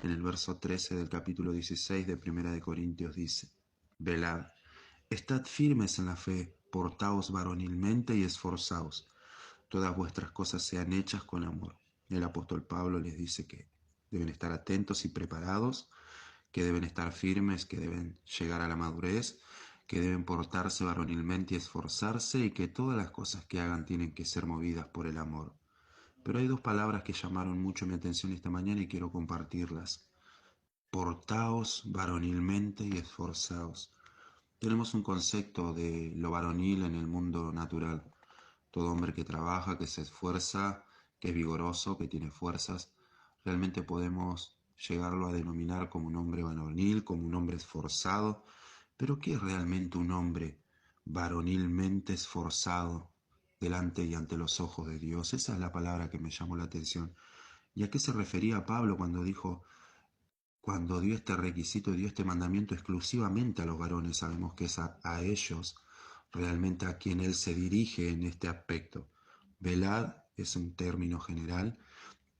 En el verso 13 del capítulo 16 de Primera de Corintios dice: Velad, estad firmes en la fe, portaos varonilmente y esforzaos. Todas vuestras cosas sean hechas con amor. El apóstol Pablo les dice que deben estar atentos y preparados, que deben estar firmes, que deben llegar a la madurez, que deben portarse varonilmente y esforzarse, y que todas las cosas que hagan tienen que ser movidas por el amor. Pero hay dos palabras que llamaron mucho mi atención esta mañana y quiero compartirlas. Portaos varonilmente y esforzaos. Tenemos un concepto de lo varonil en el mundo natural. Todo hombre que trabaja, que se esfuerza, que es vigoroso, que tiene fuerzas, realmente podemos llegarlo a denominar como un hombre varonil, como un hombre esforzado. Pero ¿qué es realmente un hombre varonilmente esforzado delante y ante los ojos de Dios? Esa es la palabra que me llamó la atención. ¿Y a qué se refería Pablo cuando dijo, cuando dio este requisito, dio este mandamiento exclusivamente a los varones? Sabemos que es a ellos realmente a quien él se dirige en este aspecto. Velad es un término general,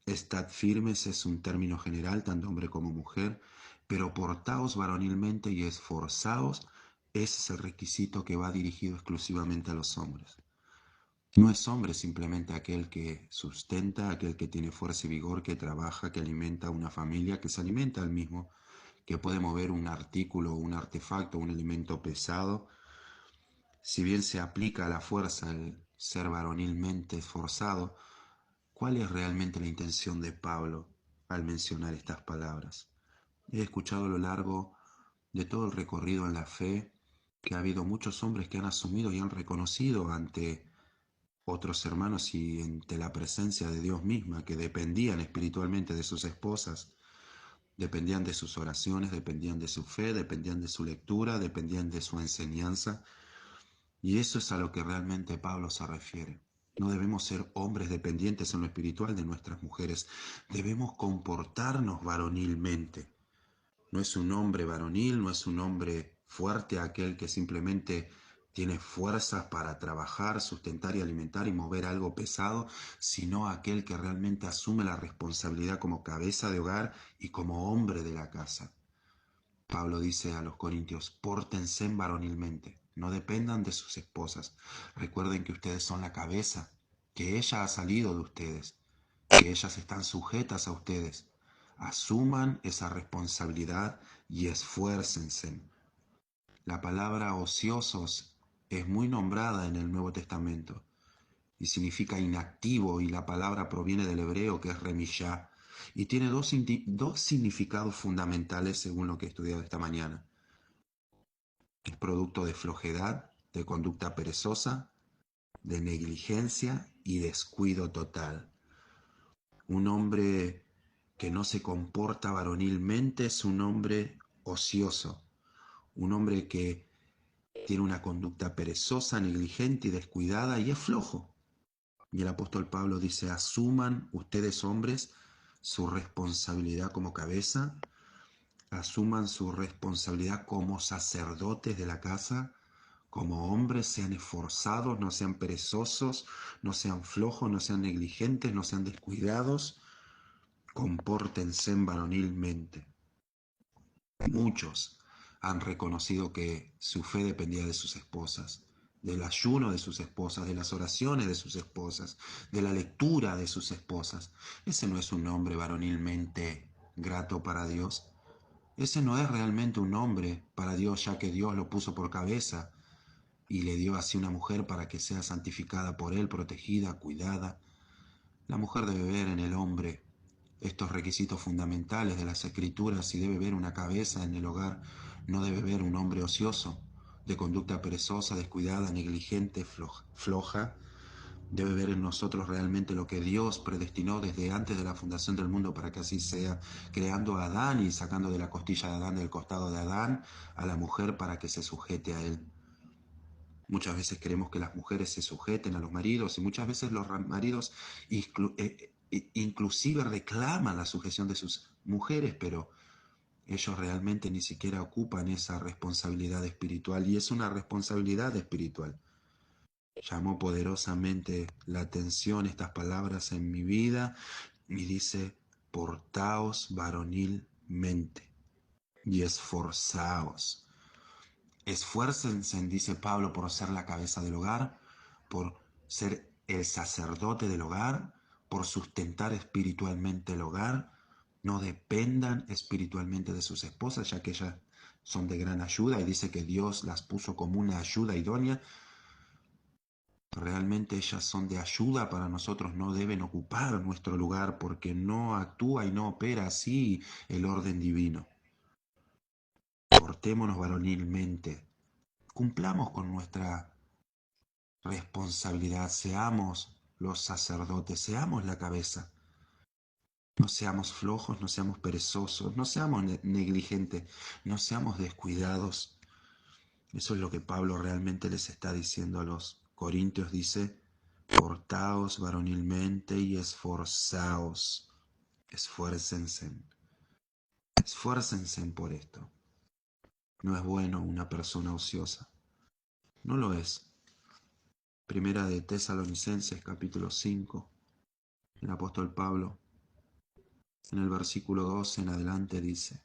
estad firmes es un término general, tanto hombre como mujer, pero portaos varonilmente y esforzaos, ese es el requisito que va dirigido exclusivamente a los hombres. No es hombre simplemente aquel que sustenta, aquel que tiene fuerza y vigor, que trabaja, que alimenta a una familia, que se alimenta al mismo, que puede mover un artículo, un artefacto, un elemento pesado. Si bien se aplica a la fuerza el ser varonilmente esforzado, ¿cuál es realmente la intención de Pablo al mencionar estas palabras? He escuchado a lo largo de todo el recorrido en la fe que ha habido muchos hombres que han asumido y han reconocido ante otros hermanos y ante la presencia de Dios misma, que dependían espiritualmente de sus esposas, dependían de sus oraciones, dependían de su fe, dependían de su lectura, dependían de su enseñanza. Y eso es a lo que realmente Pablo se refiere. No debemos ser hombres dependientes en lo espiritual de nuestras mujeres. Debemos comportarnos varonilmente. No es un hombre varonil, no es un hombre fuerte aquel que simplemente tiene fuerzas para trabajar, sustentar y alimentar y mover algo pesado, sino aquel que realmente asume la responsabilidad como cabeza de hogar y como hombre de la casa. Pablo dice a los corintios: pórtense varonilmente, no dependan de sus esposas. Recuerden que ustedes son la cabeza, que ella ha salido de ustedes, que ellas están sujetas a ustedes. Asuman esa responsabilidad y esfuércense. La palabra ociosos es muy nombrada en el Nuevo Testamento y significa inactivo, y la palabra proviene del hebreo, que es remillá, y tiene dos significados fundamentales según lo que he estudiado esta mañana. Es producto de flojedad, de conducta perezosa, de negligencia y descuido total. Un hombre que no se comporta varonilmente es un hombre ocioso, un hombre que tiene una conducta perezosa, negligente y descuidada, y es flojo. Y el apóstol Pablo dice: asuman ustedes, hombres, su responsabilidad como cabeza, asuman su responsabilidad como sacerdotes de la casa, como hombres, sean esforzados, no sean perezosos, no sean flojos, no sean negligentes, no sean descuidados, compórtense varonilmente. Muchos han reconocido que su fe dependía de sus esposas, del ayuno de sus esposas, de las oraciones de sus esposas, de la lectura de sus esposas. Ese no es un hombre varonilmente grato para Dios. Ese no es realmente un hombre para Dios, ya que Dios lo puso por cabeza y le dio así una mujer para que sea santificada por él, protegida, cuidada. La mujer debe ver en el hombre estos requisitos fundamentales de las Escrituras y debe ver una cabeza en el hogar. No debe ver un hombre ocioso, de conducta perezosa, descuidada, negligente, floja. Debe ver en nosotros realmente lo que Dios predestinó desde antes de la fundación del mundo para que así sea, creando a Adán y sacando de la costilla de Adán, del costado de Adán, a la mujer para que se sujete a él. Muchas veces queremos que las mujeres se sujeten a los maridos, y muchas veces los maridos inclusive reclaman la sujeción de sus mujeres, pero ellos realmente ni siquiera ocupan esa responsabilidad espiritual, y es una responsabilidad espiritual. Llamó poderosamente la atención estas palabras en mi vida y dice: portaos varonilmente y esforzaos. Esfuércense, dice Pablo, por ser la cabeza del hogar, por ser el sacerdote del hogar, por sustentar espiritualmente el hogar. No dependan espiritualmente de sus esposas, ya que ellas son de gran ayuda, y dice que Dios las puso como una ayuda idónea. Realmente ellas son de ayuda para nosotros, no deben ocupar nuestro lugar, porque no actúa y no opera así el orden divino. Portémonos varonilmente, cumplamos con nuestra responsabilidad, seamos los sacerdotes, seamos la cabeza. No seamos flojos, no seamos perezosos, no seamos negligentes, no seamos descuidados. Eso es lo que Pablo realmente les está diciendo a los corintios. Dice, portaos varonilmente y esforzaos. Esfuércense. Esfuércense por esto. No es bueno una persona ociosa. No lo es. Primera de Tesalonicenses, capítulo 5. El apóstol Pablo, en el versículo 12 en adelante, dice,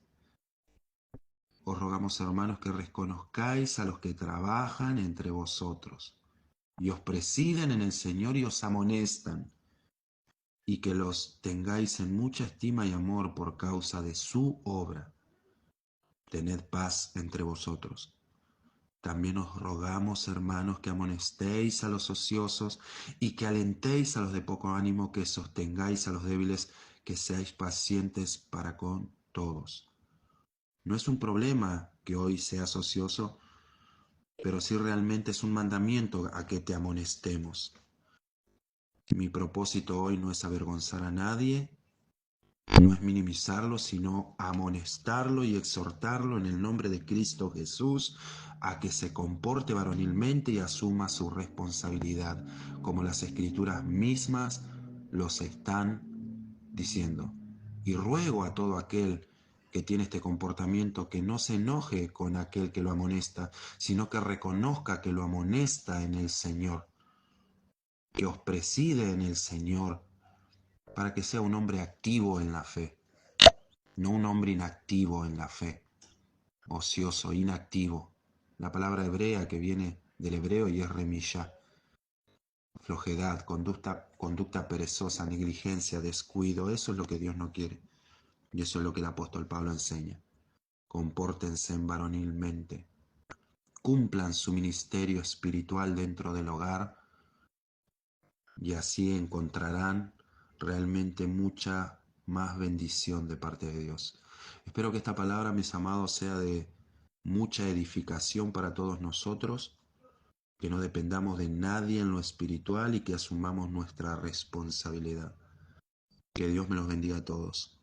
os rogamos, hermanos, que reconozcáis a los que trabajan entre vosotros y os presiden en el Señor y os amonestan, y que los tengáis en mucha estima y amor por causa de su obra. Tened paz entre vosotros. También os rogamos, hermanos, que amonestéis a los ociosos y que alentéis a los de poco ánimo, que sostengáis a los débiles, que seáis pacientes para con todos. No es un problema que hoy seas ocioso, pero sí realmente es un mandamiento a que te amonestemos. Mi propósito hoy no es avergonzar a nadie, no es minimizarlo, sino amonestarlo y exhortarlo en el nombre de Cristo Jesús a que se comporte varonilmente y asuma su responsabilidad, como las Escrituras mismas los están diciendo. Y ruego a todo aquel que tiene este comportamiento que no se enoje con aquel que lo amonesta, sino que reconozca que lo amonesta en el Señor, que os preside en el Señor, para que sea un hombre activo en la fe, no un hombre inactivo en la fe, ocioso, inactivo. La palabra hebrea que viene del hebreo y es remilla, flojedad, conducta perezosa, negligencia, descuido. Eso es lo que Dios no quiere. Y eso es lo que el apóstol Pablo enseña. Compórtense varonilmente, cumplan su ministerio espiritual dentro del hogar, y así encontrarán realmente mucha más bendición de parte de Dios. Espero que esta palabra, mis amados, sea de mucha edificación para todos nosotros, que no dependamos de nadie en lo espiritual y que asumamos nuestra responsabilidad. Que Dios me los bendiga a todos.